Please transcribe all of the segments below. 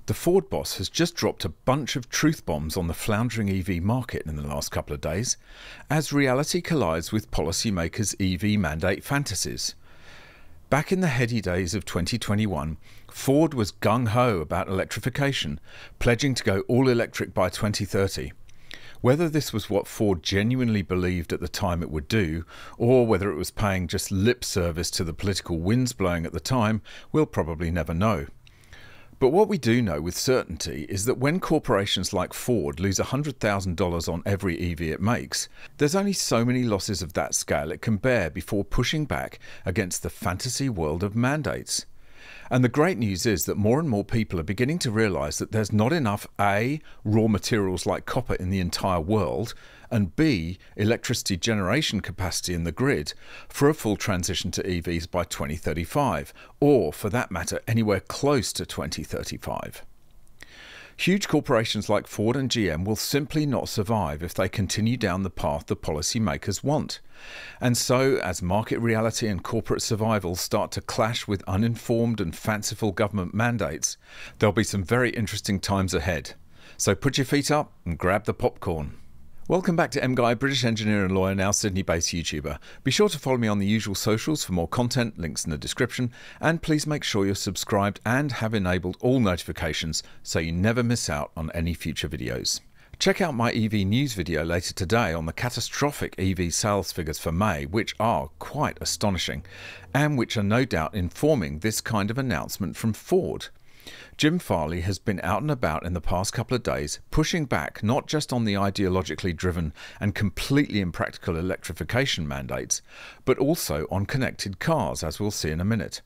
The Ford boss has just dropped a bunch of truth bombs on the floundering EV market in the last couple of days, as reality collides with policymakers' EV mandate fantasies. Back in the heady days of 2021, Ford was gung-ho about electrification, pledging to go all-electric by 2030. Whether this was what Ford genuinely believed at the time it would do, or whether it was paying just lip service to the political winds blowing at the time, we'll probably never know. But what we do know with certainty is that when corporations like Ford lose $100,000 on every EV it makes, there's only so many losses of that scale it can bear before pushing back against the fantasy world of mandates. And the great news is that more and more people are beginning to realise that there's not enough A, raw materials like copper in the entire world, and B, electricity generation capacity in the grid for a full transition to EVs by 2035, or for that matter, anywhere close to 2035. Huge corporations like Ford and GM will simply not survive if they continue down the path the policymakers want. And so, as market reality and corporate survival start to clash with uninformed and fanciful government mandates, there'll be some very interesting times ahead. So put your feet up and grab the popcorn. Welcome back to MGUY, British engineer and lawyer, now Sydney-based YouTuber. Be sure to follow me on the usual socials for more content, links in the description, and please make sure you're subscribed and have enabled all notifications so you never miss out on any future videos. Check out my EV news video later today on the catastrophic EV sales figures for May, which are quite astonishing, and which are no doubt informing this kind of announcement from Ford. Jim Farley has been out and about in the past couple of days, pushing back not just on the ideologically driven and completely impractical electrification mandates, but also on connected cars, as we'll see in a minute.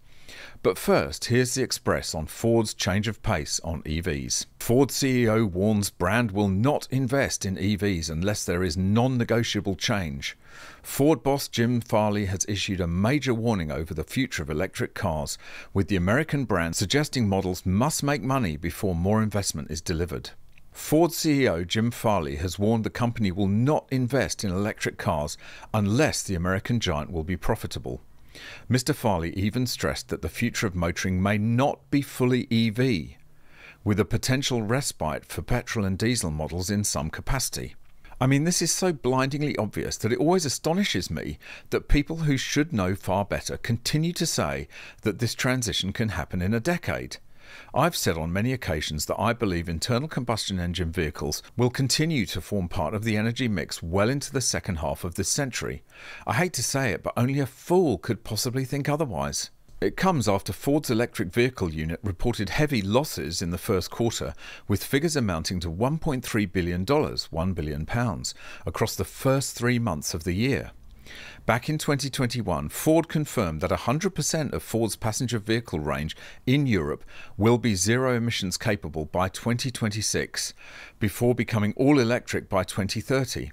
But first, here's the express on Ford's change of pace on EVs. Ford CEO warns brand will not invest in EVs unless there is non-negotiable change. Ford boss Jim Farley has issued a major warning over the future of electric cars, with the American brand suggesting models must make money before more investment is delivered. Ford CEO Jim Farley has warned the company will not invest in electric cars unless the American giant will be profitable. Mr. Farley even stressed that the future of motoring may not be fully EV, with a potential respite for petrol and diesel models in some capacity. I mean, this is so blindingly obvious that it always astonishes me that people who should know far better continue to say that this transition can happen in a decade. I've said on many occasions that I believe internal combustion engine vehicles will continue to form part of the energy mix well into the second half of this century. I hate to say it, but only a fool could possibly think otherwise. It comes after Ford's electric vehicle unit reported heavy losses in the first quarter, with figures amounting to $1.3 billion, £1 billion, across the first 3 months of the year. Back in 2021, Ford confirmed that 100% of Ford's passenger vehicle range in Europe will be zero emissions capable by 2026, before becoming all electric by 2030.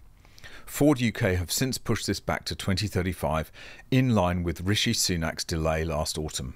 Ford UK have since pushed this back to 2035, in line with Rishi Sunak's delay last autumn.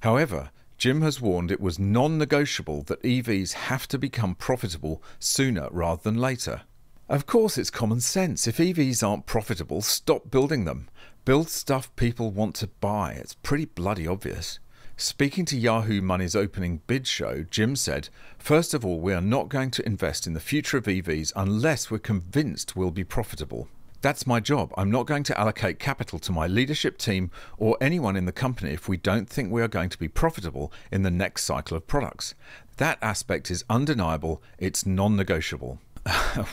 However, Jim has warned it was non-negotiable that EVs have to become profitable sooner rather than later. Of course, it's common sense. If EVs aren't profitable, stop building them. Build stuff people want to buy. It's pretty bloody obvious. Speaking to Yahoo Money's opening bid show, Jim said, "First of all, we are not going to invest in the future of EVs unless we're convinced we'll be profitable. That's my job. I'm not going to allocate capital to my leadership team or anyone in the company if we don't think we are going to be profitable in the next cycle of products. That aspect is undeniable. It's non-negotiable."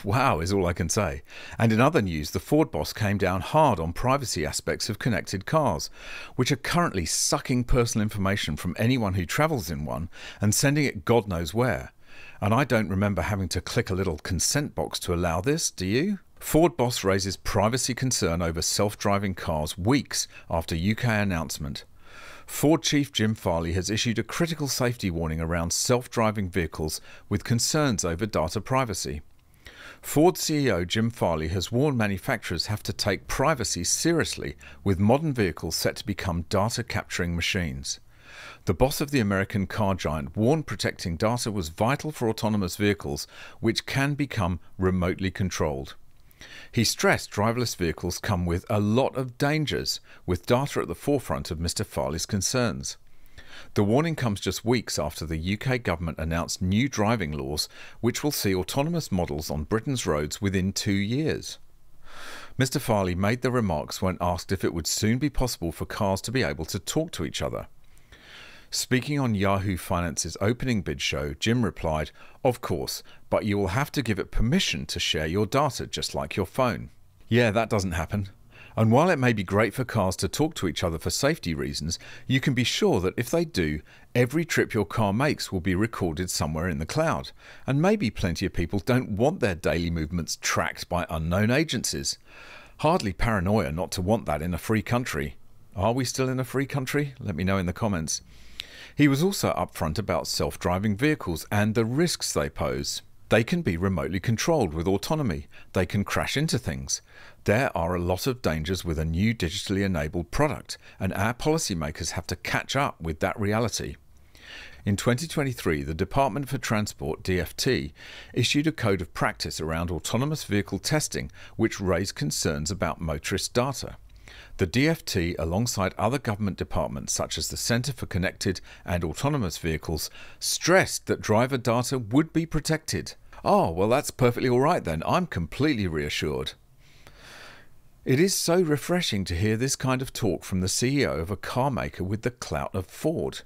Wow, is all I can say. And in other news, the Ford boss came down hard on privacy aspects of connected cars, which are currently sucking personal information from anyone who travels in one and sending it God knows where. And I don't remember having to click a little consent box to allow this, do you? Ford boss raises privacy concern over self-driving cars weeks after UK announcement. Ford chief Jim Farley has issued a critical safety warning around self-driving vehicles with concerns over data privacy. Ford CEO Jim Farley has warned manufacturers have to take privacy seriously, with modern vehicles set to become data capturing machines. The boss of the American car giant warned protecting data was vital for autonomous vehicles, which can become remotely controlled. He stressed driverless vehicles come with a lot of dangers, with data at the forefront of Mr. Farley's concerns. The warning comes just weeks after the UK government announced new driving laws which will see autonomous models on Britain's roads within 2 years. Mr. Farley made the remarks when asked if it would soon be possible for cars to be able to talk to each other. Speaking on Yahoo Finance's opening bid show, Jim replied, "Of course, but you will have to give it permission to share your data just like your phone." Yeah, that doesn't happen. And while it may be great for cars to talk to each other for safety reasons, you can be sure that if they do, every trip your car makes will be recorded somewhere in the cloud. And maybe plenty of people don't want their daily movements tracked by unknown agencies. Hardly paranoia not to want that in a free country. Are we still in a free country? Let me know in the comments. He was also upfront about self-driving vehicles and the risks they pose. They can be remotely controlled with autonomy. They can crash into things. There are a lot of dangers with a new digitally enabled product, and our policymakers have to catch up with that reality. In 2023, the Department for Transport, DFT, issued a code of practice around autonomous vehicle testing which raised concerns about motorist data. The DFT, alongside other government departments such as the Centre for Connected and Autonomous Vehicles, stressed that driver data would be protected. Oh, well, that's perfectly all right then. I'm completely reassured. It is so refreshing to hear this kind of talk from the CEO of a car maker with the clout of Ford.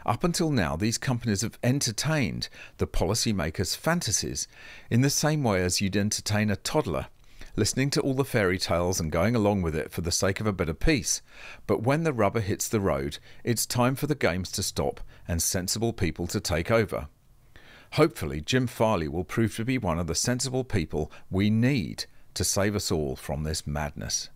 Up until now, these companies have entertained the policymakers' fantasies in the same way as you'd entertain a toddler, listening to all the fairy tales and going along with it for the sake of a bit of peace. But when the rubber hits the road, it's time for the games to stop and sensible people to take over. Hopefully, Jim Farley will prove to be one of the sensible people we need to save us all from this madness.